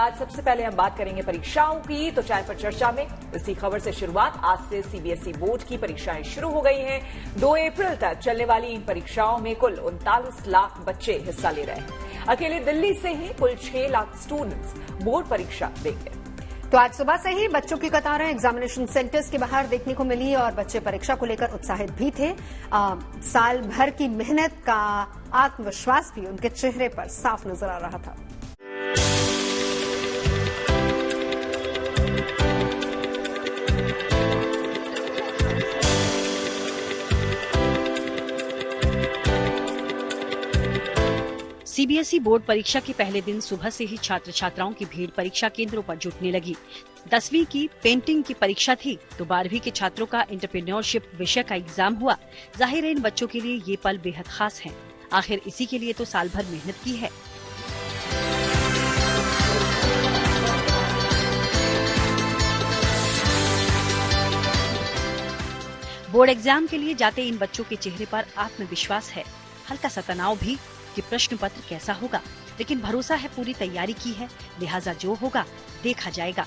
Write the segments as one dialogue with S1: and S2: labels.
S1: आज सबसे पहले हम बात करेंगे परीक्षाओं की। तो चाय पर चर्चा में इसी खबर से शुरुआत। आज से सीबीएसई बोर्ड की परीक्षाएं शुरू हो गई हैं। 2 अप्रैल तक चलने वाली इन परीक्षाओं में कुल 39 लाख बच्चे हिस्सा ले रहे हैं। अकेले दिल्ली से ही कुल 6 लाख स्टूडेंट्स बोर्ड परीक्षा देंगे।
S2: तो आज सुबह से ही बच्चों की कतारें एग्जामिनेशन सेंटर्स के बाहर देखने को मिली और बच्चे परीक्षा को लेकर उत्साहित भी थे। साल भर की मेहनत का आत्मविश्वास भी उनके चेहरे पर साफ नजर आ रहा था।
S3: सीबीएसई बोर्ड परीक्षा के पहले दिन सुबह से ही छात्र छात्राओं की भीड़ परीक्षा केंद्रों पर जुटने लगी। 10वीं की पेंटिंग की परीक्षा थी तो 12वीं के छात्रों का एंटरप्रेन्योरशिप विषय का एग्जाम हुआ। जाहिर है इन बच्चों के लिए ये पल बेहद खास है। आखिर इसी के लिए तो साल भर मेहनत की है। बोर्ड एग्जाम के लिए जाते इन बच्चों के चेहरे पर आत्मविश्वास है, हल्का सा तनाव भी कि प्रश्न पत्र कैसा होगा, लेकिन भरोसा है पूरी तैयारी की है, लिहाजा जो होगा देखा जाएगा।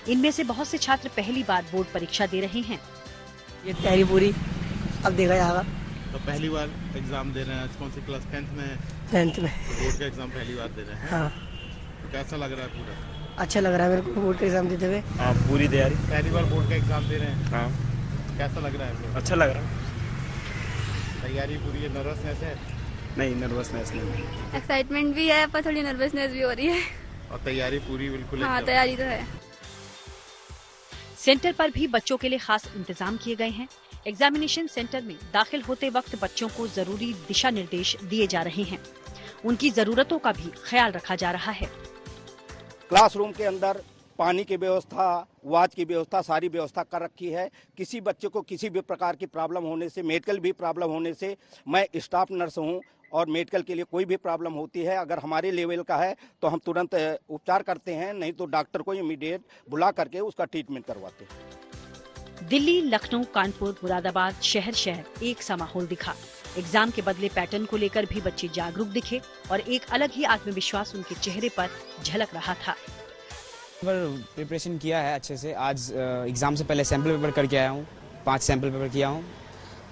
S3: इनमें से बहुत से छात्र पहली बार बोर्ड परीक्षा दे रहे हैं।
S4: ये तैयारी पूरी अब देखा जाएगा।
S5: तो पहली बार एग्जाम दे रहे हैं, कौन सी क्लास? 10th में।
S4: 10th में
S5: बोर्ड का एग्जाम पहली बार दे रहे हैं।
S4: हाँ।
S5: तो कैसा लग रहा है पूरा?
S4: अच्छा लग रहा है मेरे को बोर्ड का एग्जाम देते हुए।
S5: पूरी तैयारी। पहली बार बोर्ड का एग्जाम दे रहे हैं।
S6: हाँ।
S5: कैसा लग रहा है?
S6: अच्छा लग रहा है।
S5: तैयारी पूरी है, नर्वसनेस है?
S6: नहीं, नर्वसनेस नहीं।
S7: एक्साइटमेंट भी है पर थोड़ी नर्वसनेस भी हो रही है।
S5: और तैयारी पूरी बिल्कुल?
S7: हाँ, तैयारी तो है।
S3: सेंटर पर भी बच्चों के लिए खास इंतजाम किए गए हैं। एग्जामिनेशन सेंटर में दाखिल होते वक्त बच्चों को जरूरी दिशा निर्देश दिए जा रहे हैं। उनकी जरूरतों का भी ख्याल रखा जा रहा है।
S8: क्लासरूम के अंदर पानी की व्यवस्था, वॉच की व्यवस्था, सारी व्यवस्था कर रखी है। किसी बच्चे को किसी भी प्रकार की प्रॉब्लम होने से, मेडिकल भी प्रॉब्लम होने से, मैं स्टाफ नर्स हूं और मेडिकल के लिए कोई भी प्रॉब्लम होती है, अगर हमारे लेवल का है तो हम तुरंत उपचार करते हैं, नहीं तो डॉक्टर को इमीडिएट बुला करके उसका ट्रीटमेंट करवाते हैं।
S3: दिल्ली, लखनऊ, कानपुर, मुरादाबाद शहर शहर एक सा माहौल दिखा। एग्जाम के बदले पैटर्न को लेकर भी बच्चे जागरूक दिखे और एक अलग ही आत्मविश्वास उनके चेहरे पर झलक रहा था।
S9: प्रिपरेशन किया है अच्छे से। आज एग्जाम से पहले सैंपल पेपर करके आया हूँ, 5 सैंपल पेपर किया हूँ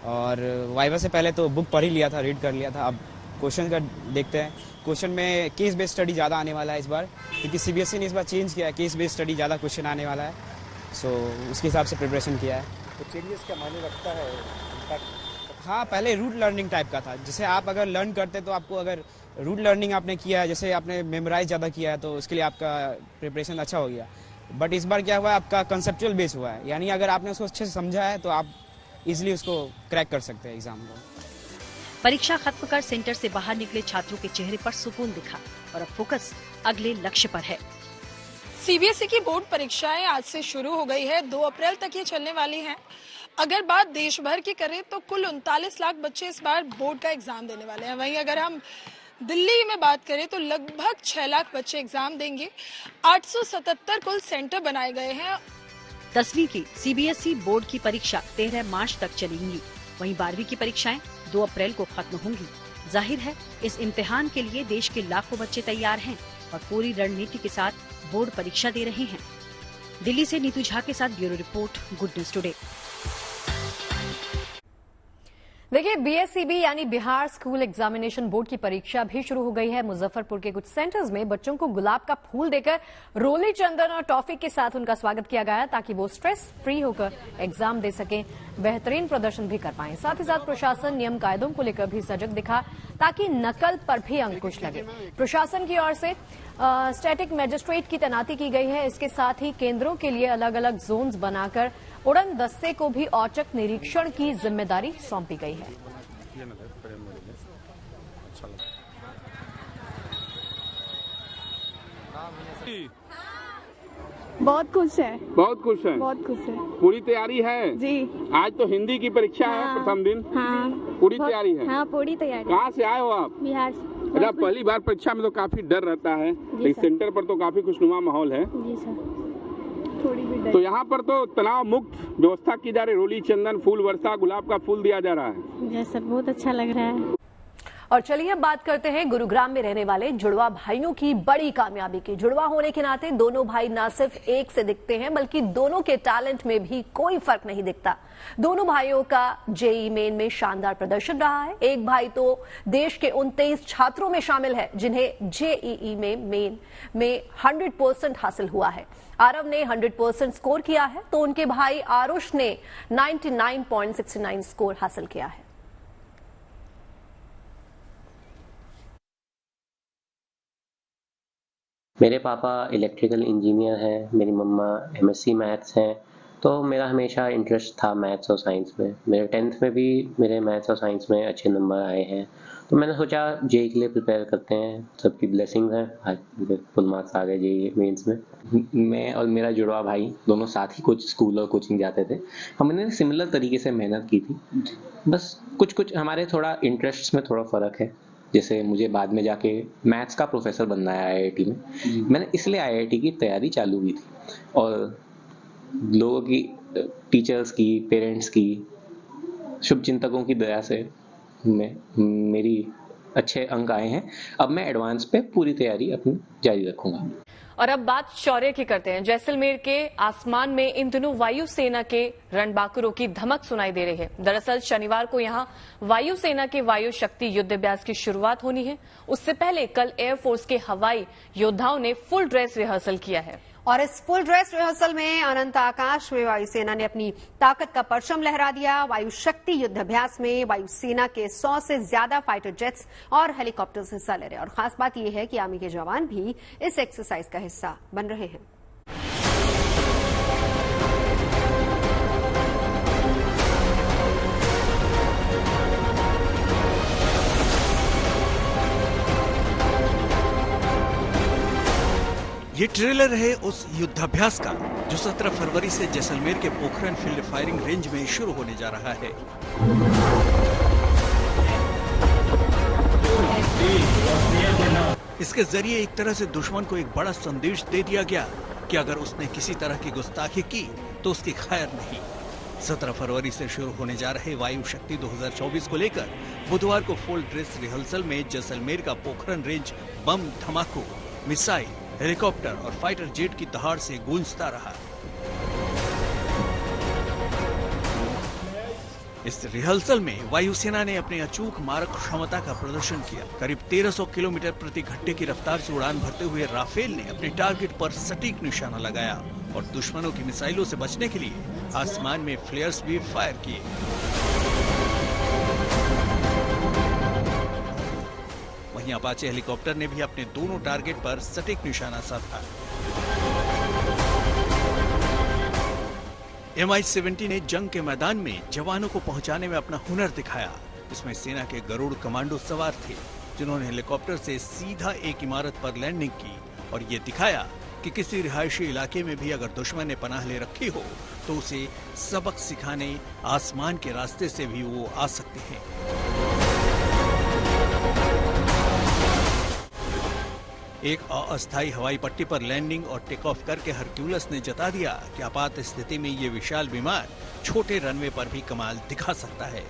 S9: और वाइवा से पहले तो बुक पढ़ ही लिया था, रीड कर लिया था। अब क्वेश्चन का देखते हैं। क्वेश्चन में केस बेस्ड स्टडी ज़्यादा आने वाला है इस बार, क्योंकि सीबीएसई ने इस बार चेंज किया है, केस बेस्ड स्टडी ज़्यादा क्वेश्चन आने वाला है। सो उसके हिसाब से प्रिपरेशन किया है।
S8: तो चेंजेस क्या मायने रखता है?
S9: हाँ, पहले रूट लर्निंग टाइप का था। जैसे आप अगर लर्न करते तो आपको, अगर रूट लर्निंग आपने किया है, जैसे आपने मेमोराइज ज़्यादा किया है तो उसके लिए आपका प्रिपरेशन अच्छा हो गया। बट इस बार क्या हुआ है, आपका कंसेप्चुअल बेस हुआ है, यानी अगर आपने उसको अच्छे से समझा है तो आप इजीली उसको क्रैक कर सकते हैं एग्जाम को।
S3: परीक्षा खत्म कर सेंटर से बाहर निकले छात्रों के चेहरे पर सुकून दिखा और अब फोकस अगले लक्ष्य पर है।
S10: सीबीएसई की बोर्ड परीक्षाएं आज से शुरू हो गई है। 2 अप्रैल तक ये चलने वाली हैं। अगर बात देश भर की करें तो कुल 39 लाख बच्चे इस बार बोर्ड का एग्जाम देने वाले हैं। वहीं अगर हम दिल्ली में बात करें तो लगभग 6 लाख बच्चे एग्जाम देंगे। 877 कुल सेंटर बनाए गए हैं।
S3: 10वीं की सीबीएसई बोर्ड की परीक्षा 13 मार्च तक चलेंगी। वहीं 12वीं की परीक्षाएं 2 अप्रैल को खत्म होंगी। जाहिर है इस इम्तिहान के लिए देश के लाखों बच्चे तैयार हैं और पूरी रणनीति के साथ बोर्ड परीक्षा दे रहे हैं। दिल्ली से नीतू झा के साथ bureau report, good news today.
S2: देखिए, बीएसईबी यानी बिहार स्कूल एग्जामिनेशन बोर्ड की परीक्षा भी शुरू हो गई है। मुजफ्फरपुर के कुछ सेंटर्स में बच्चों को गुलाब का फूल देकर रोली चंदन और टॉफी के साथ उनका स्वागत किया गया ताकि वो स्ट्रेस फ्री होकर एग्जाम दे सकें, बेहतरीन प्रदर्शन भी कर पाएं। साथ ही साथ प्रशासन नियम कायदों को लेकर भी सजग दिखा ताकि नकल पर भी अंकुश लगे। प्रशासन की ओर से स्टैटिक मजिस्ट्रेट की तैनाती की गई है। इसके साथ ही केंद्रों के लिए अलग अलग जोन्स बनाकर उड़न दस्ते को भी औचक निरीक्षण की जिम्मेदारी सौंपी गई है।
S7: बहुत खुश है।
S11: बहुत खुश है।
S7: बहुत खुश है।
S11: पूरी तैयारी है
S7: जी।
S11: आज तो हिंदी की परीक्षा है प्रथम दिन।
S7: हाँ,
S11: पूरी तैयारी है।
S7: हाँ, पूरी तैयारी।
S11: कहाँ से आए हो आप?
S7: बिहार से।
S11: अच्छा, पहली बार परीक्षा में तो काफी डर रहता है, लेकिन सेंटर पर तो काफी खुशनुमा माहौल है।
S7: जी सर, थोड़ी भी डर।
S11: तो यहाँ पर तो तनाव मुक्त व्यवस्था की जा रही, रोली चंदन, फूल वर्षा, गुलाब का फूल दिया जा रहा है।
S7: जी सर, बहुत अच्छा लग रहा है।
S2: और चलिए अब बात करते हैं गुरुग्राम में रहने वाले जुड़वा भाइयों की बड़ी कामयाबी की। जुड़वा होने के नाते दोनों भाई न सिर्फ एक से दिखते हैं बल्कि दोनों के टैलेंट में भी कोई फर्क नहीं दिखता। दोनों भाइयों का जेईई मेन में शानदार प्रदर्शन रहा है। एक भाई तो देश के 29 छात्रों में शामिल है जिन्हें जेईई मेन में 100% हासिल हुआ है। आरव ने 100% स्कोर किया है तो उनके भाई आरुष ने 99.69 स्कोर हासिल किया है।
S12: मेरे पापा इलेक्ट्रिकल इंजीनियर हैं, मेरी मम्मा एमएससी मैथ्स हैं, तो मेरा हमेशा इंटरेस्ट था मैथ्स और साइंस में। मेरे 10th में भी मेरे मैथ्स और साइंस में अच्छे नंबर आए हैं, तो मैंने सोचा जेईई के लिए प्रिपेयर करते हैं। सबकी ब्लेसिंग्स हैं, आज फुल मार्क्स आ गए जेईई मेंस में। मैं और मेरा जुड़वा भाई दोनों साथ ही कुछ स्कूल और कोचिंग जाते थे। हमने सिमिलर तरीके से मेहनत की थी, बस कुछ हमारे थोड़ा इंटरेस्ट में थोड़ा फ़र्क है। जैसे मुझे बाद में जाके मैथ्स का प्रोफेसर बनना है आईआईटी में। मैंने इसलिए आईआईटी की तैयारी चालू की थी और लोगों की, टीचर्स की, पेरेंट्स की, शुभचिंतकों की दया से मेरी अच्छे अंक आए हैं। अब मैं एडवांस पे पूरी तैयारी अपनी जारी रखूंगा।
S2: और अब बात शौर्य की करते हैं। जैसलमेर के आसमान में इन दिनों वायुसेना के रणबांकुरों की धमक सुनाई दे रही है। दरअसल शनिवार को यहां वायुसेना के वायु शक्ति युद्ध अभ्यास की शुरुआत होनी है। उससे पहले कल एयरफोर्स के हवाई योद्धाओं ने फुल ड्रेस रिहर्सल किया है।
S13: और इस फुल ड्रेस रिहर्सल में अनंत आकाश में वायुसेना ने अपनी ताकत का परचम लहरा दिया। वायु शक्ति युद्धाभ्यास में वायुसेना के 100 से ज्यादा फाइटर जेट्स और हेलीकॉप्टर्स हिस्सा ले रहे हैं। और खास बात यह है कि आर्मी के जवान भी इस एक्सरसाइज का हिस्सा बन रहे हैं।
S14: ये ट्रेलर है उस युद्धाभ्यास का जो 17 फरवरी से जैसलमेर के पोखरण फील्ड फायरिंग रेंज में शुरू होने जा रहा है। इसके जरिए एक तरह से दुश्मन को एक बड़ा संदेश दे दिया गया कि अगर उसने किसी तरह की गुस्ताखी की तो उसकी खैर नहीं। 17 फरवरी से शुरू होने जा रहे वायु शक्ति 2024 को लेकर बुधवार को फुल ड्रेस रिहर्सल में जैसलमेर का पोखरण रेंज बम धमाकों, मिसाइल, हेलीकॉप्टर और फाइटर जेट की दहाड़ से गूंजता रहा। इस रिहर्सल में वायुसेना ने अपनी अचूक मारक क्षमता का प्रदर्शन किया। करीब 1300 किलोमीटर प्रति घंटे की रफ्तार से उड़ान भरते हुए राफेल ने अपने टारगेट पर सटीक निशाना लगाया और दुश्मनों की मिसाइलों से बचने के लिए आसमान में फ्लेयर्स भी फायर किए। वहीं अपाचे हेलीकॉप्टर ने भी अपने दोनों टारगेट पर सटीक निशाना साधा। MI-70 ने जंग के मैदान में जवानों को पहुंचाने में अपना हुनर दिखाया। इसमें सेना के गरुड़ कमांडो सवार थे जिन्होंने हेलीकॉप्टर से सीधा एक इमारत पर लैंडिंग की और ये दिखाया कि किसी रिहायशी इलाके में भी अगर दुश्मन ने पनाह ले रखी हो तो उसे सबक सिखाने आसमान के रास्ते से भी वो आ सकते हैं। एक अस्थायी हवाई पट्टी पर लैंडिंग और टेक ऑफ करके हरक्यूलस ने जता दिया कि आपात स्थिति में ये विशाल विमान छोटे रनवे पर भी कमाल दिखा सकता है।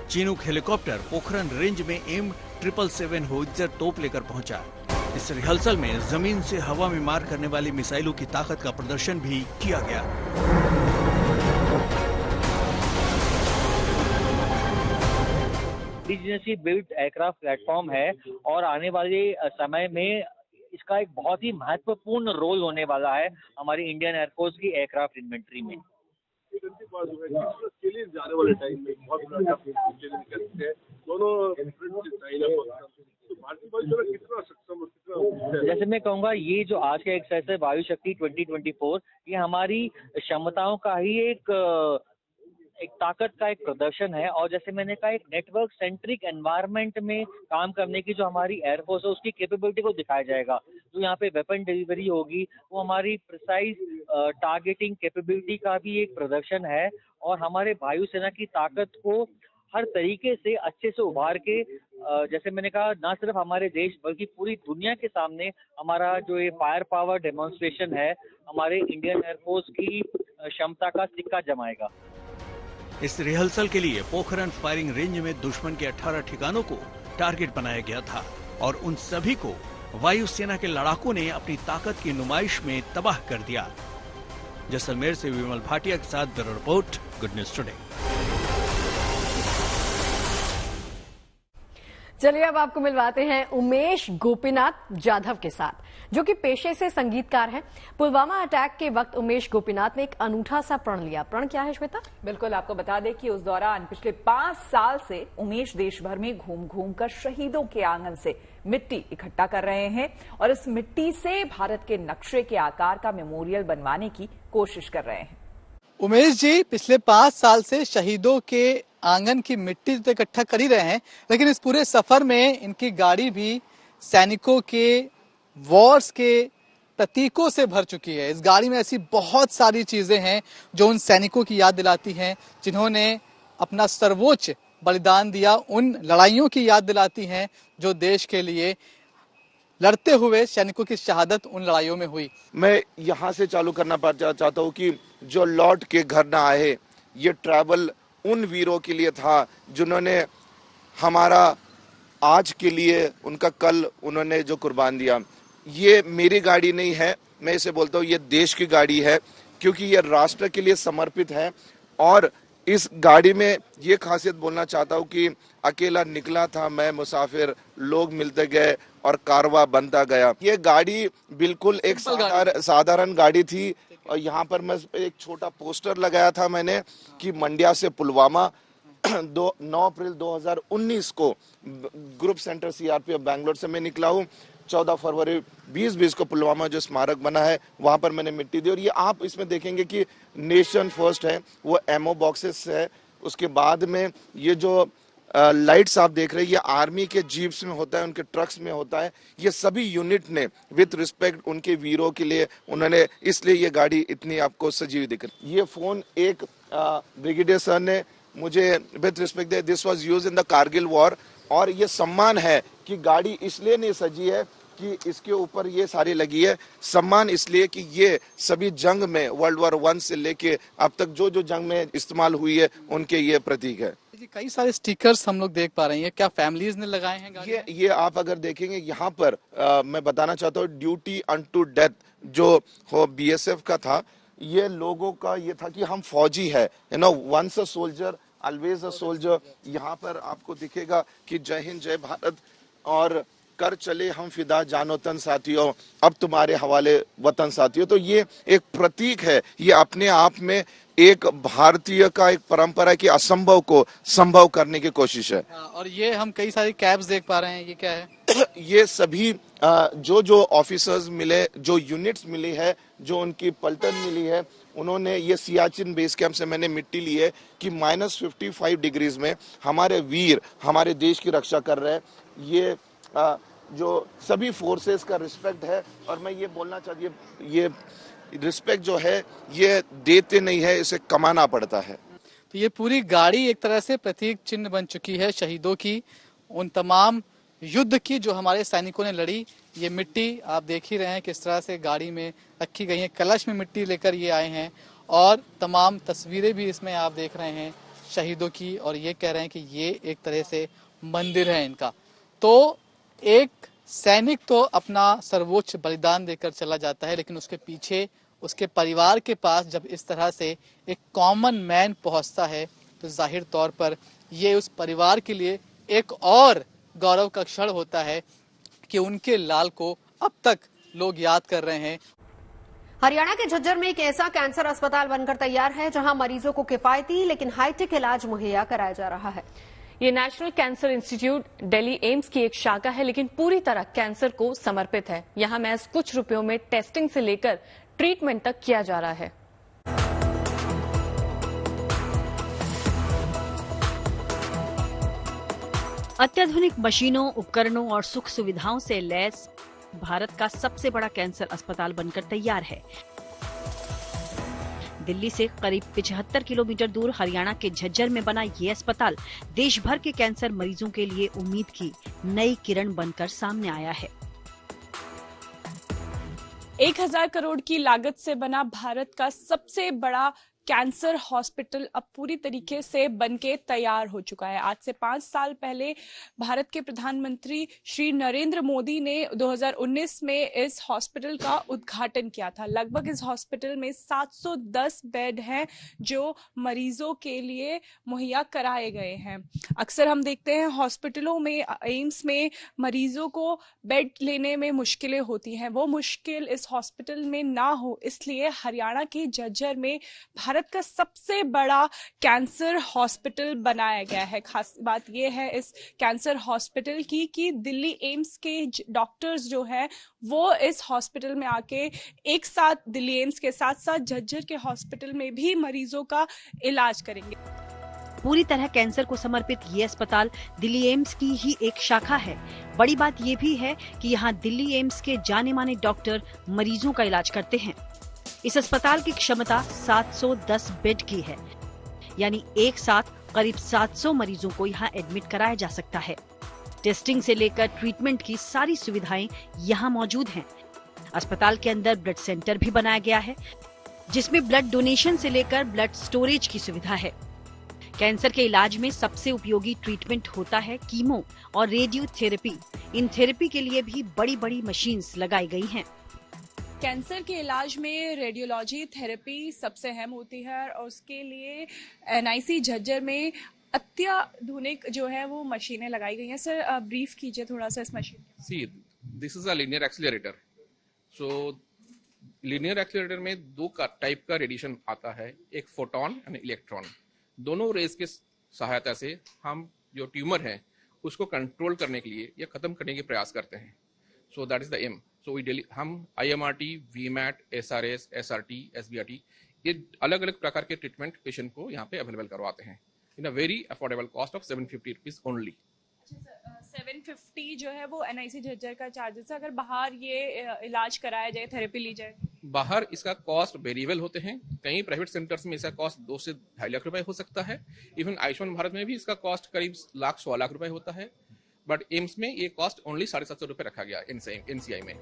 S14: चिनूक हेलीकॉप्टर पोखरण रेंज में M777 होवित्जर तोप लेकर पहुंचा। इस रिहर्सल में जमीन से हवा में मार करने वाली मिसाइलों की ताकत का प्रदर्शन भी किया गया।
S15: इंडिजिनसली बिल्ट एयरक्राफ्ट प्लेटफॉर्म है और आने वाले समय में इसका एक बहुत ही महत्वपूर्ण रोल होने वाला है हमारी इंडियन एयरफोर्स की एयरक्राफ्ट इन्वेंट्री में।
S16: जाने वाले टाइम में बहुत
S15: जैसे मैं कहूँगा ये जो आज का एक्सरसाइज है वायु शक्ति 2024, ये हमारी क्षमताओं का ही एक ताकत का एक प्रदर्शन है। और जैसे मैंने कहा, एक नेटवर्क सेंट्रिक एनवायरनमेंट में काम करने की जो हमारी एयरफोर्स है उसकी कैपेबिलिटी को दिखाया जाएगा। जो यहाँ पे वेपन डिलीवरी होगी वो हमारी प्रिसाइज टारगेटिंग कैपेबिलिटी का भी एक प्रदर्शन है और हमारे वायुसेना की ताकत को हर तरीके से अच्छे से उभार के जैसे मैंने कहा ना सिर्फ हमारे देश बल्कि पूरी दुनिया के सामने हमारा जो ये फायर पावर डेमोन्स्ट्रेशन है हमारे इंडियन एयरफोर्स की क्षमता का सिक्का जमाएगा।
S14: इस रिहर्सल के लिए पोखरण फायरिंग रेंज में दुश्मन के 18 ठिकानों को टारगेट बनाया गया था और उन सभी को वायुसेना के लड़ाकों ने अपनी ताकत की नुमाइश में तबाह कर दिया। जैसलमेर से विमल भाटिया के साथ bureau report, good news today.
S2: चलिए अब आपको मिलवाते हैं उमेश गोपीनाथ जाधव के साथ, जो कि पेशे से संगीतकार हैं। पुलवामा अटैक के वक्त उमेश गोपीनाथ ने एक अनूठा सा प्रण लिया। प्रण क्या है श्वेता?
S1: बिल्कुल, आपको बता दें कि उस दौरान पिछले 5 साल से उमेश देश भर में घूम घूम कर शहीदों के आंगन से मिट्टी इकट्ठा कर रहे हैं और इस मिट्टी से भारत के नक्शे के आकार का मेमोरियल बनवाने की कोशिश कर रहे हैं।
S16: उमेश जी पिछले 5 साल से शहीदों के आंगन की मिट्टी तो इकट्ठा कर ही रहे हैं, लेकिन इस पूरे सफर में इनकी गाड़ी भी सैनिकों के वॉर्स के प्रतीकों से भर चुकी है। इस गाड़ी में ऐसी बहुत सारी चीजें हैं जो उन सैनिकों की याद दिलाती हैं जिन्होंने अपना सर्वोच्च बलिदान दिया, उन लड़ाइयों की याद दिलाती हैं जो देश के लिए लड़ते हुए सैनिकों की शहादत उन लड़ाइयों में हुई।
S17: मैं यहाँ से चालू करना चाहता हूँ कि जो लौट के घर ना आए, ये ट्रैवल उन वीरों के लिए था जिन्होंने हमारा आज के लिए, उनका कल उन्होंने जो कुर्बान दिया। ये मेरी गाड़ी नहीं है, मैं इसे बोलता हूँ ये देश की गाड़ी है, क्योंकि ये राष्ट्र के लिए समर्पित है। और इस गाड़ी में ये खासियत बोलना चाहता हूँ कि अकेला निकला था मैं मुसाफिर, लोग मिलते गए और कारवां बनता गया। ये गाड़ी बिल्कुल एक साधारण गाड़ी थी और यहाँ पर मैं एक छोटा पोस्टर लगाया था मैंने कि मंड्या से पुलवामा 9 अप्रैल 2019 को ग्रुप सेंटर सीआरपीएफ बैंगलोर से मैं निकला हूँ। 14 फरवरी 2020 को पुलवामा जो स्मारक बना है वहां पर मैंने मिट्टी दी। और ये आप इसमें देखेंगे कि नेशन फर्स्ट है, वो एमओ बॉक्सेस है। उसके बाद में ये जो लाइट्स आप देख रहे हैं ये आर्मी के जीप्स में होता है, उनके ट्रक्स में होता है। ये सभी यूनिट ने विद रिस्पेक्ट उनके वीरों के लिए उन्होंने, इसलिए ये गाड़ी इतनी आपको सजीव दिख रही। ये फोन एक ब्रिगेडियर सर ने मुझे with respect they, this was used in the Kargil war. और ये सम्मान है कि गाड़ी इसलिए नहीं सजी है कि इसके ऊपर ये सारी लगी है, सम्मान इसलिए कि ये सभी जंग में वर्ल्ड वॉर 1 से लेके अब तक जो जो जंग में इस्तेमाल हुई है उनके ये प्रतीक है।
S16: कई सारे स्टिकर्स हम लोग देख पा रहे हैं, क्या फैमिलीज ने लगाए हैं?
S17: ये आप अगर देखेंगे यहाँ पर मैं बताना चाहता हूँ ड्यूटी अनटू डेथ जो हो बीएसएफ का था, ये लोगों का ये था कि हम फौजी है, you know, once a soldier always a soldier. यहाँ पर आपको दिखेगा कि जय हिंद जय भारत और कर चले हम फिदा जानो तन साथियों, अब तुम्हारे हवाले वतन साथियों। तो ये एक प्रतीक है, ये अपने आप में एक भारतीय का एक परंपरा की असंभव को संभव करने की कोशिश है।
S16: और ये हम कई सारी कैप्स देख पा रहे हैं, ये क्या है?
S17: ये सभी जो ऑफिसर्स मिले, जो यूनिट्स मिली है, जो उनकी पलटन मिली है, उन्होंने ये सियाचिन बेस कैंप से मैंने मिट्टी ली है कि -55 डिग्रीज में हमारे वीर हमारे देश की रक्षा कर रहे हैं। ये जो सभी फोर्सेस का रिस्पेक्ट है और मैं ये बोलना चाहती हूँ ये रिस्पेक्ट जो है ये देते नहीं है, इसे कमाना पड़ता है।
S16: तो ये पूरी गाड़ी एक तरह से प्रतीक चिन्ह बन चुकी है शहीदों की, उन तमाम युद्ध की जो हमारे सैनिकों ने लड़ी। ये मिट्टी आप देख ही रहे हैं किस तरह से गाड़ी में रखी गई है, कलश में मिट्टी लेकर ये आए हैं और तमाम तस्वीरें भी इसमें आप देख रहे हैं शहीदों की। और ये कह रहे हैं कि ये एक तरह से मंदिर है इनका। तो एक सैनिक तो अपना सर्वोच्च बलिदान देकर चला जाता है, लेकिन उसके पीछे उसके परिवार के पास जब इस तरह से एक कॉमन मैन पहुंचता है तो जाहिर तौर पर ये उस परिवार के लिए एक और गौरव का क्षण होता है कि उनके लाल को अब तक लोग याद कर रहे हैं।
S13: हरियाणा के झज्जर में एक ऐसा कैंसर अस्पताल बनकर तैयार है जहां मरीजों को किफायती लेकिन हाईटेक इलाज मुहैया कराया जा रहा है।
S18: ये national cancer institute Delhi AIIMS की एक शाखा है, लेकिन पूरी तरह कैंसर को समर्पित है। यहां महज कुछ रुपयों में टेस्टिंग से लेकर ट्रीटमेंट तक किया जा रहा है।
S3: अत्याधुनिक मशीनों, उपकरणों और सुख सुविधाओं से लैस भारत का सबसे बड़ा कैंसर अस्पताल बनकर तैयार है। दिल्ली से करीब 75 किलोमीटर दूर हरियाणा के झज्जर में बना ये अस्पताल देश भर के कैंसर मरीजों के लिए उम्मीद की नई किरण बनकर सामने आया है।
S10: 1000 करोड़ की लागत से बना भारत का सबसे बड़ा कैंसर हॉस्पिटल अब पूरी तरीके से बनके तैयार हो चुका है। आज से 5 साल पहले भारत के प्रधानमंत्री श्री नरेंद्र मोदी ने 2019 में इस हॉस्पिटल का उद्घाटन किया था। लगभग इस हॉस्पिटल में 710 बेड हैं जो मरीजों के लिए मुहैया कराए गए हैं। अक्सर हम देखते हैं हॉस्पिटलों में, एम्स में मरीजों को बेड लेने में मुश्किलें होती हैं। वो मुश्किल इस हॉस्पिटल में ना हो, इसलिए हरियाणा के झज्जर में भारत का सबसे बड़ा कैंसर हॉस्पिटल बनाया गया है। खास बात यह है इस कैंसर हॉस्पिटल की कि दिल्ली एम्स के डॉक्टर्स जो हैं वो इस हॉस्पिटल में आके एक साथ दिल्ली एम्स के साथ साथ झज्जर के हॉस्पिटल में भी मरीजों का इलाज करेंगे।
S3: पूरी तरह कैंसर को समर्पित ये अस्पताल दिल्ली एम्स की ही एक शाखा है। बड़ी बात ये भी है कि यहाँ दिल्ली एम्स के जाने माने डॉक्टर मरीजों का इलाज करते हैं। इस अस्पताल की क्षमता 710 बेड की है, यानी एक साथ करीब 700 मरीजों को यहाँ एडमिट कराया जा सकता है। टेस्टिंग से लेकर ट्रीटमेंट की सारी सुविधाएं यहाँ मौजूद हैं। अस्पताल के अंदर ब्लड सेंटर भी बनाया गया है, जिसमें ब्लड डोनेशन से लेकर ब्लड स्टोरेज की सुविधा है। कैंसर के इलाज में सबसे उपयोगी ट्रीटमेंट होता है कीमो और रेडियोथेरेपी। इन थेरेपी के लिए भी बड़ी बड़ी मशीन्स लगाई गई हैं।
S10: कैंसर के इलाज में रेडियोलॉजी थेरेपी सबसे अहम होती है और उसके लिए NIC झज्जर में अत्याधुनिक जो है वो मशीनें लगाई गई हैं। सर ब्रीफ कीजिए थोड़ा सा इस machine.
S11: See this is a linear accelerator. So linear accelerator में 2 टाइप का रेडिएशन आता है, एक फोटॉन एंड इलेक्ट्रॉन। दोनों रेज के सहायता से हम जो ट्यूमर है उसको कंट्रोल करने के लिए या खत्म करने के प्रयास करते हैं। So that is the aim. So हम IMRT, VMAT, SRS, SRT, SBRT ये अलग अलग प्रकार के ट्रीटमेंट पेशेंट को यहाँ पे अवेलेबल करवाते हैं in a very affordable cost of 750 rupees only.
S10: 750 जो है वो NIC झज्जर का चार्जेस है। अगर बाहर ये इलाज कराया जाए, थेरेपी ली जाए,
S11: बाहर इसका कॉस्ट वेरिएबल होते हैं। कई प्राइवेट सेंटर्स में इसका कॉस्ट 2 से 2.5 लाख रुपए हो सकता है। इवन आयुष्मान भारत में भी इसका कॉस्ट करीब लाख 1.25 लाख रुपए होता है, बट एम्स में ये कॉस्ट ओनली 750 रुपए रखा गया NCI में।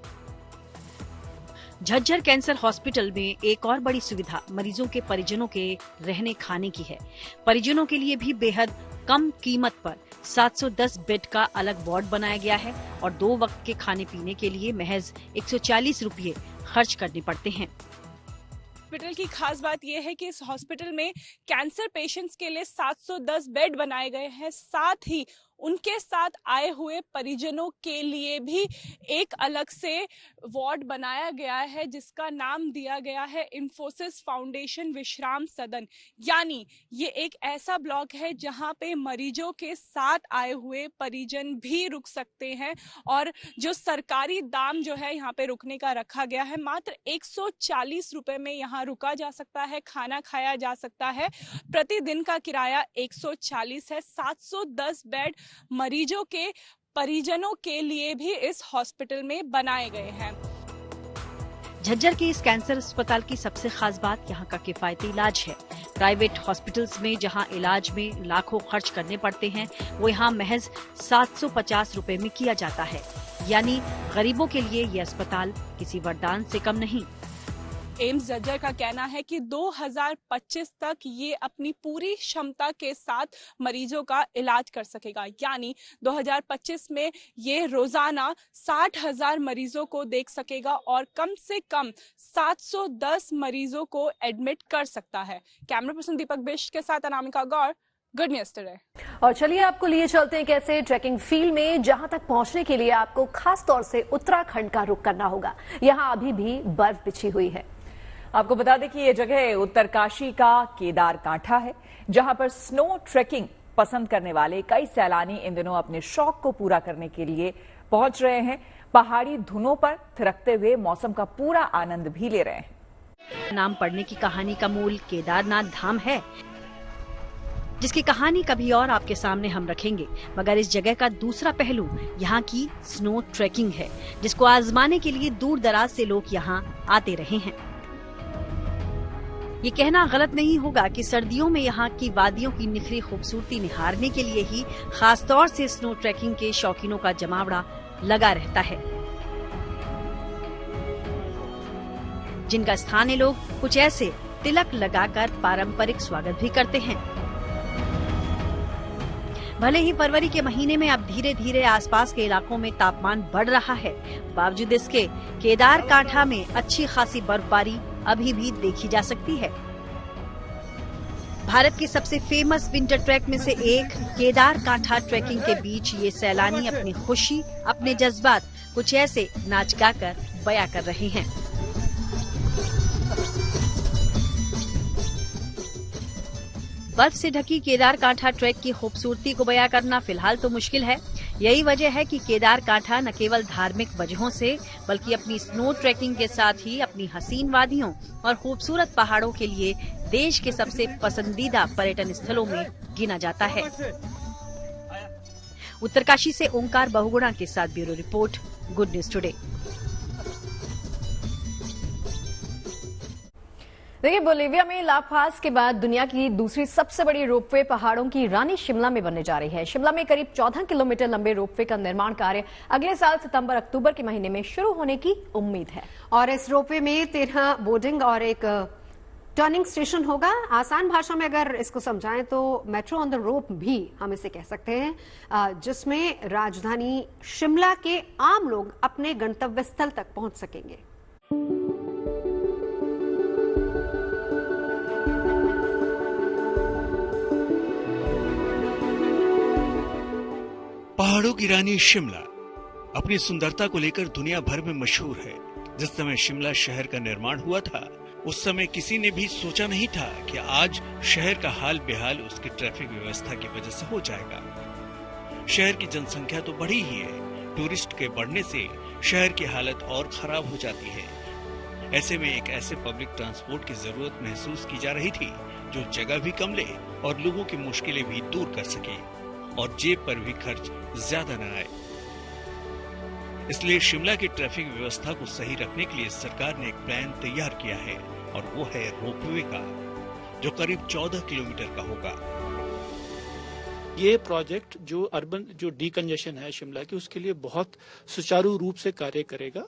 S3: झज्जर कैंसर हॉस्पिटल में एक और बड़ी सुविधा मरीजों के परिजनों के रहने खाने की है। परिजनों के लिए भी बेहद कम कीमत पर 710 बेड का अलग वार्ड बनाया गया है और 2 वक्त के खाने पीने के लिए महज 140 रुपये खर्च करने पड़ते हैं।
S10: हॉस्पिटल की खास बात यह है कि इस हॉस्पिटल में कैंसर पेशेंट्स के लिए 710 बेड बनाए गए हैं। साथ ही उनके साथ आए हुए परिजनों के लिए भी एक अलग से वार्ड बनाया गया है जिसका नाम दिया गया है इंफोसिस फाउंडेशन विश्राम सदन। यानी ये एक ऐसा ब्लॉक है जहां पे मरीजों के साथ आए हुए परिजन भी रुक सकते हैं और जो सरकारी दाम जो है यहाँ पे रुकने का रखा गया है, मात्र 140 रुपए में यहाँ रुका जा सकता है, खाना खाया जा सकता है। प्रतिदिन का किराया 140 है। 710 बेड मरीजों के परिजनों के लिए भी इस हॉस्पिटल में बनाए गए हैं।
S3: झज्जर के इस कैंसर अस्पताल की सबसे खास बात यहाँ का किफायती इलाज है। प्राइवेट हॉस्पिटल्स में जहाँ इलाज में लाखों खर्च करने पड़ते हैं, वो यहाँ महज 750 रुपए में किया जाता है। यानी गरीबों के लिए ये अस्पताल किसी वरदान से कम नहीं।
S10: एम्स झज्जर का कहना है कि 2025 तक ये अपनी पूरी क्षमता के साथ मरीजों का इलाज कर सकेगा। यानी 2025 में ये रोजाना 60,000 मरीजों को देख सकेगा और कम से कम 710 मरीजों को एडमिट कर सकता है। कैमरा पर्सन दीपक बिष्ट के साथ अनामिका गौर, गुड न्यूज टुडे।
S2: और चलिए आपको लिए चलते हैं कैसे ट्रैकिंग फील्ड में, जहां तक पहुंचने के लिए आपको खास तौर से उत्तराखंड का रुख करना होगा। यहां अभी भी बर्फ बिछी हुई है।
S1: आपको बता दें कि यह जगह उत्तरकाशी का केदार कांठा है, जहां पर स्नो ट्रेकिंग पसंद करने वाले कई सैलानी इन दिनों अपने शौक को पूरा करने के लिए पहुंच रहे हैं। पहाड़ी धुनों पर थिरकते हुए मौसम का पूरा आनंद भी ले रहे हैं।
S3: नाम पढ़ने की कहानी का मूल केदारनाथ धाम है, जिसकी कहानी कभी और आपके सामने हम रखेंगे। मगर इस जगह का दूसरा पहलू यहाँ की स्नो ट्रेकिंग है, जिसको आजमाने के लिए दूर दराज से लोग यहाँ आते रहे हैं। ये कहना गलत नहीं होगा कि सर्दियों में यहाँ की वादियों की निखरी खूबसूरती निहारने के लिए ही खास तौर से स्नो ट्रैकिंग के शौकीनों का जमावड़ा लगा रहता है। जिनका स्थानीय लोग कुछ ऐसे तिलक लगाकर पारंपरिक स्वागत भी करते हैं। भले ही फरवरी के महीने में अब धीरे धीरे आसपास के इलाकों में तापमान बढ़ रहा है, बावजूद इसके केदारकांठा में अच्छी खासी बर्फबारी अभी भी देखी जा सकती है। भारत के सबसे फेमस विंटर ट्रैक में से एक केदारकांठा ट्रैकिंग के बीच ये सैलानी अपनी खुशी, अपने जज्बात कुछ ऐसे नाच गाकर बयां कर रहे हैं। बर्फ से ढकी केदारकांठा ट्रैक की खूबसूरती को बयां करना फिलहाल तो मुश्किल है। यही वजह है कि केदारकांठा न केवल धार्मिक वजहों से बल्कि अपनी स्नो ट्रैकिंग के साथ ही अपनी हसीन वादियों और खूबसूरत पहाड़ों के लिए देश के सबसे पसंदीदा पर्यटन स्थलों में गिना जाता है। उत्तरकाशी से ओंकार बहुगुणा के साथ bureau report, good news today.
S2: देखिए, बोलीविया में ला पाज के बाद दुनिया की दूसरी सबसे बड़ी रोपवे पहाड़ों की रानी शिमला में बनने जा रही है। शिमला में करीब 14 किलोमीटर लंबे रोपवे का निर्माण कार्य अगले साल सितंबर-अक्टूबर के महीने में शुरू होने की उम्मीद है।
S13: और इस रोपवे में 13 बोर्डिंग और एक टर्निंग स्टेशन होगा। आसान भाषा में अगर इसको समझाएं तो मेट्रो ऑन द रोप भी हम इसे कह सकते हैं, जिसमें राजधानी शिमला के आम लोग अपने गंतव्य स्थल तक पहुंच सकेंगे।
S14: पहाड़ों की रानी शिमला अपनी सुंदरता को लेकर दुनिया भर में मशहूर है। जिस समय शिमला शहर का निर्माण हुआ था, उस समय किसी ने भी सोचा नहीं था कि आज शहर का हाल बेहाल उसकी ट्रैफिक व्यवस्था की वजह से हो जाएगा। शहर की जनसंख्या तो बढ़ी ही है, टूरिस्ट के बढ़ने से शहर की हालत और खराब हो जाती है। ऐसे में एक ऐसे पब्लिक ट्रांसपोर्ट की जरूरत महसूस की जा रही थी जो जगह भी कम ले और लोगों की मुश्किलें भी दूर कर सके और जेब पर भी खर्च ज्यादा न आए। इसलिए शिमला की ट्रैफिक व्यवस्था को सही रखने के लिए सरकार ने एक प्लान तैयार किया है और वो है रोपवे का, जो करीब 14 किलोमीटर का होगा।
S19: ये प्रोजेक्ट जो अर्बन जो डीकंजेशन है शिमला की, उसके लिए बहुत सुचारू रूप से कार्य करेगा,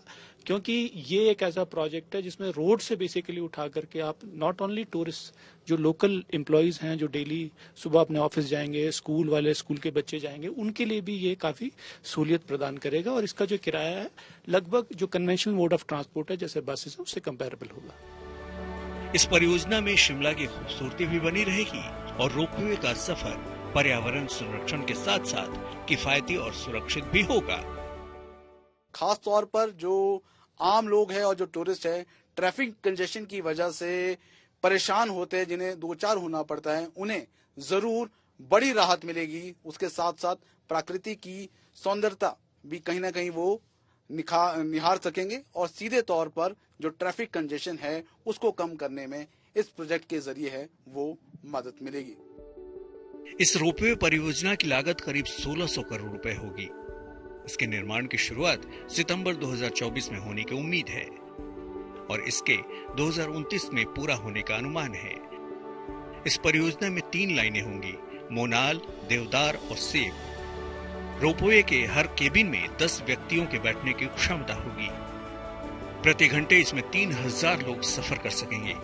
S19: क्योंकि ये एक ऐसा प्रोजेक्ट है जिसमें रोड से बेसिकली उठा करके आप नॉट ओनली टूरिस्ट, जो लोकल एम्प्लॉयज हैं जो डेली सुबह अपने ऑफिस जाएंगे, स्कूल वाले स्कूल के बच्चे जाएंगे, उनके लिए भी ये काफी सहूलियत प्रदान करेगा। और इसका जो किराया है लगभग जो कन्वेंशनल मोड ऑफ ट्रांसपोर्ट है जैसे बसेस, उससे कंपेरेबल होगा।
S14: इस परियोजना में शिमला की खूबसूरती भी बनी रहेगी और रोपवे का सफर पर्यावरण संरक्षण के साथ साथ किफायती और सुरक्षित भी होगा।
S6: खास तौर पर जो आम लोग हैं और जो टूरिस्ट है, ट्रैफिक कंजेशन की वजह से परेशान होते हैं, जिन्हें दो चार होना पड़ता है, उन्हें जरूर बड़ी राहत मिलेगी। उसके साथ साथ प्रकृति की सौंदर्यता भी कहीं ना कहीं वो निहार सकेंगे और सीधे तौर पर जो ट्रैफिक कंजेशन है उसको कम करने में इस प्रोजेक्ट के जरिए है वो मदद मिलेगी।
S14: इस रोपवे परियोजना की लागत करीब 1600 करोड़ रुपए होगी। इसके निर्माण की शुरुआत सितंबर 2024 में होने की उम्मीद है और इसके 2029 में पूरा होने का अनुमान है। इस परियोजना में 3 लाइनें होंगी, मोनाल, देवदार और सेब। रोपवे के हर केबिन में 10 व्यक्तियों के बैठने की क्षमता होगी। प्रति घंटे इसमें 3000 लोग सफर कर सकेंगे।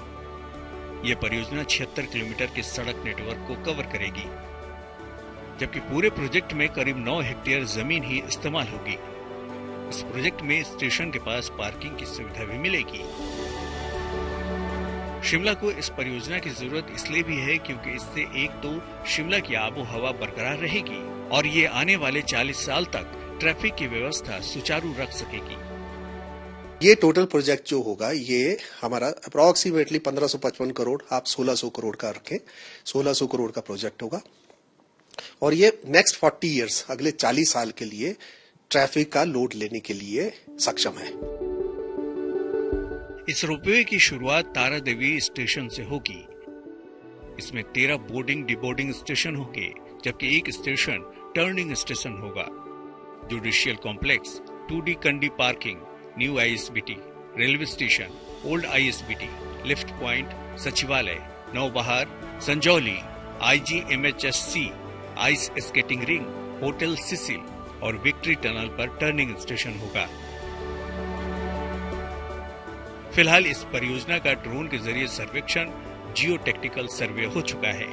S14: यह परियोजना 76 किलोमीटर के सड़क नेटवर्क को कवर करेगी, जबकि पूरे प्रोजेक्ट में करीब 9 हेक्टेयर जमीन ही इस्तेमाल होगी। इस प्रोजेक्ट में स्टेशन के पास पार्किंग की सुविधा भी मिलेगी। शिमला को इस परियोजना की जरूरत इसलिए भी है क्योंकि इससे एक तो शिमला की आबो हवा बरकरार रहेगी और ये आने वाले 40 साल तक ट्रैफिक की व्यवस्था सुचारू रख सकेगी।
S20: ये टोटल प्रोजेक्ट जो होगा ये हमारा अप्रोक्सीमेटली 1555 करोड़, आप 1600 करोड़ का रखें, 1600 करोड़ का प्रोजेक्ट होगा और ये नेक्स्ट 40 इयर्स, अगले 40 साल के लिए ट्रैफिक का लोड लेने के लिए सक्षम है।
S14: इस रोपवे की शुरुआत तारा देवी स्टेशन से होगी। इसमें 13 बोर्डिंग डिबोर्डिंग स्टेशन होंगे, जबकि एक स्टेशन टर्निंग स्टेशन होगा। Judicial complex, 2D Kandi parking, new ISBT, railway station, old ISBT, lift point, Sachivalaya, Naubahar, Sanjauli, IGMHSC, ice skating rink, hotel Cecil और विक्ट्री टनल पर टर्निंग स्टेशन होगा। फिलहाल इस परियोजना का ड्रोन के जरिए सर्वेक्षण जियो टेक्निकल सर्वे हो चुका है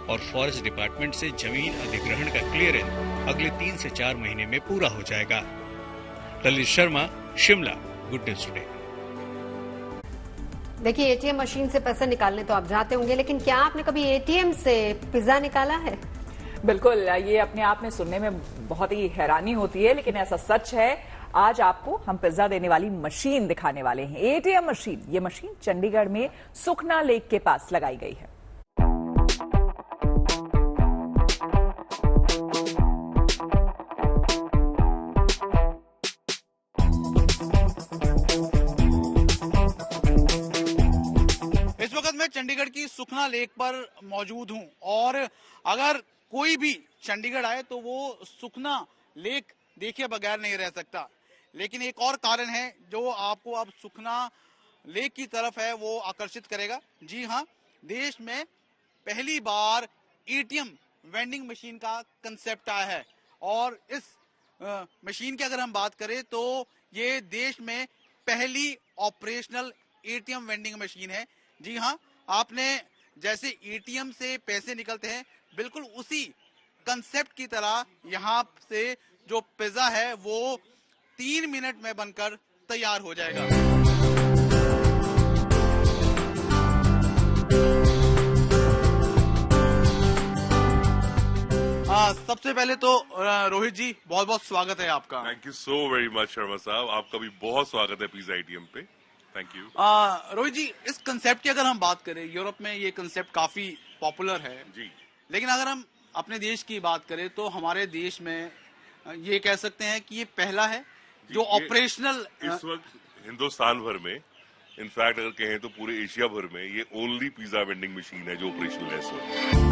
S14: और फॉरेस्ट डिपार्टमेंट से जमीन अधिग्रहण का क्लियरेंस अगले 3 से 4 महीने में पूरा हो जाएगा। Lalit Sharma, Shimla, good news today.
S13: देखिए, एटीएम मशीन से पैसे निकालने तो आप जाते होंगे, लेकिन क्या आपने कभी एटीएम से पिज्जा निकाला है?
S1: बिल्कुल, ये अपने आप में सुनने में बहुत ही हैरानी होती है, लेकिन ऐसा सच है। आज आपको हम पिज्जा देने वाली मशीन दिखाने वाले हैं, एटीएम मशीन। ये मशीन चंडीगढ़ में सुखना लेक के पास लगाई गई है।
S6: इस वक्त मैं चंडीगढ़ की सुखना लेक पर मौजूद हूं और अगर कोई भी चंडीगढ़ आए तो वो सुखना लेक देखे बगैर नहीं रह सकता। लेकिन एक और कारण है जो आपको अब सुखना लेक की तरफ है वो आकर्षित करेगा। जी हाँ, देश में पहली बार एटीएम वेंडिंग मशीन का कंसेप्ट आया है और इस मशीन की अगर हम बात करें तो ये देश में पहली ऑपरेशनल एटीएम वेंडिंग मशीन है। जी हाँ, आपने जैसे एटीएम से पैसे निकलते हैं बिल्कुल उसी कंसेप्ट की तरह यहाँ से जो पिज्जा है वो 3 मिनट में बनकर तैयार हो जाएगा। सबसे पहले तो रोहित जी बहुत बहुत स्वागत है आपका।
S21: Thank you so very much Sharma साहब, आपका भी बहुत स्वागत है पिज्जा एटीएम पे। Thank you.
S6: रोहित जी, इस कंसेप्ट की अगर हम बात करें, यूरोप में ये कंसेप्ट काफी पॉपुलर है जी, लेकिन अगर हम अपने देश की बात करें तो हमारे देश में ये कह सकते हैं कि ये पहला है जो ऑपरेशनल
S21: इस वक्त हिंदुस्तान भर में, इनफैक्ट अगर कहें तो पूरे एशिया भर में ये ओनली पिज्जा वेंडिंग मशीन है जो ऑपरेशनल है इस वक्त।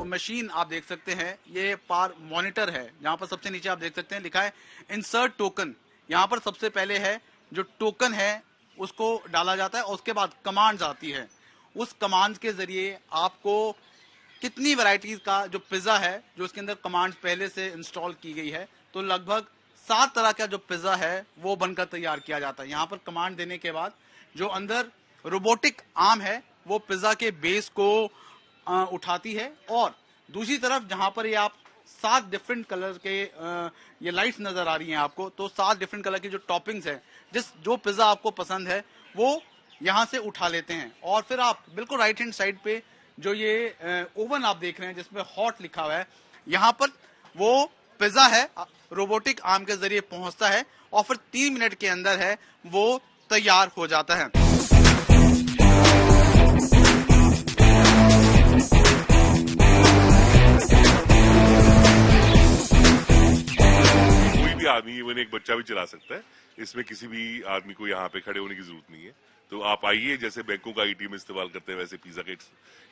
S6: मशीन आप देख सकते हैं ये पार मॉनिटर है, जहां पर सबसे नीचे आप देख सकते हैं लिखा है इंसर्ट टोकन। यहां पर सबसे पहले है जो टोकन है उसको डाला जाता है और उसके बाद कमांड्स आती है। उस कमांड्स के जरिए आपको कितनी वैरायटीज का जो पिज्जा है जो उसके अंदर कमांड्स पहले से इंस्टॉल की गई है, तो लगभग 7 तरह का जो पिज्जा है वो बनकर तैयार किया जाता है। यहाँ पर कमांड देने के बाद जो अंदर रोबोटिक आर्म है वो पिज्जा के बेस को उठाती है और दूसरी तरफ जहां पर ये आप 7 डिफरेंट कलर के ये लाइट्स नजर आ रही हैं आपको, तो 7 डिफरेंट कलर की जो टॉपिंग्स है, जो पिज्जा आपको पसंद है वो यहां से उठा लेते हैं। और फिर आप बिल्कुल राइट हैंड साइड पे जो ये ओवन आप देख रहे हैं जिसमें हॉट लिखा हुआ है, यहाँ पर वो पिज्जा है रोबोटिक आर्म के जरिए पहुंचता है और फिर 3 मिनट के अंदर है वो तैयार हो जाता है।
S21: आदमी इवन एक बच्चा भी चला सकता है, इसमें किसी भी आदमी को यहाँ पे खड़े होने की जरूरत नहीं है। तो आप आइए, जैसे बैंकों का एटीएम इस्तेमाल करते हैं वैसे पिज्जा का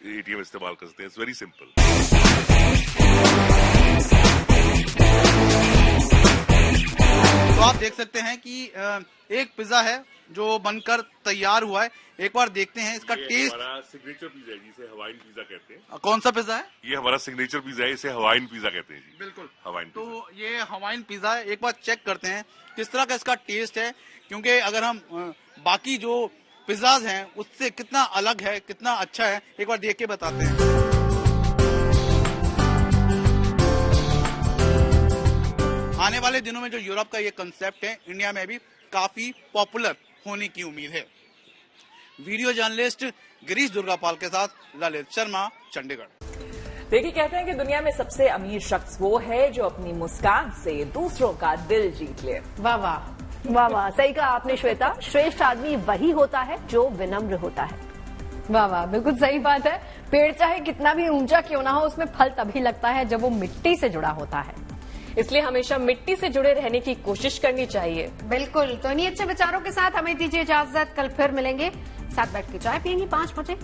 S21: एटीएम इस्तेमाल करते हैं। It's very simple.
S6: तो आप देख सकते हैं कि एक पिज्जा है जो बनकर तैयार हुआ है। एक बार देखते हैं इसका टेस्ट।
S21: हमारा सिग्नेचर पिज्जा है जिसे हवाइन पिज्जा कहते हैं।
S6: कौन सा पिज्जा है?
S21: ये हमारा सिग्नेचर पिज्जा है, इसे हवाइन पिज्जा कहते हैं जी।
S6: बिल्कुल,
S21: हवाइन।
S6: तो ये हवाइन पिज्जा है। एक बार चेक करते हैं किस तरह का इसका टेस्ट है, क्योंकि अगर हम बाकी जो पिज्जाज हैं उससे कितना अलग है, कितना अच्छा है, एक बार देख के बताते हैं। आने वाले दिनों में जो यूरोप का ये कंसेप्ट है इंडिया में भी काफी पॉपुलर होने की उम्मीद है। वीडियो जर्नलिस्ट गिरीश दुर्गापाल के साथ ललित शर्मा, चंडीगढ़।
S1: देखिए, कहते हैं कि दुनिया में सबसे अमीर शख्स वो है जो अपनी मुस्कान से दूसरों का दिल जीत ले।
S13: वाह वाह वाह वाह, सही कहा आपने श्वेता। श्रेष्ठ आदमी वही होता है जो विनम्र होता है।
S2: वाह वाह, बिल्कुल सही बात है। पेड़ चाहे कितना भी ऊंचा क्यों ना हो, उसमें फल तभी लगता है जब वो मिट्टी से जुड़ा होता है।
S18: इसलिए हमेशा मिट्टी से जुड़े रहने की कोशिश करनी चाहिए।
S13: बिल्कुल। तो इन्हीं अच्छे विचारों के साथ हमें दीजिए इजाजत। कल फिर मिलेंगे, साथ बैठ के चाय पियेंगे 5 बजे।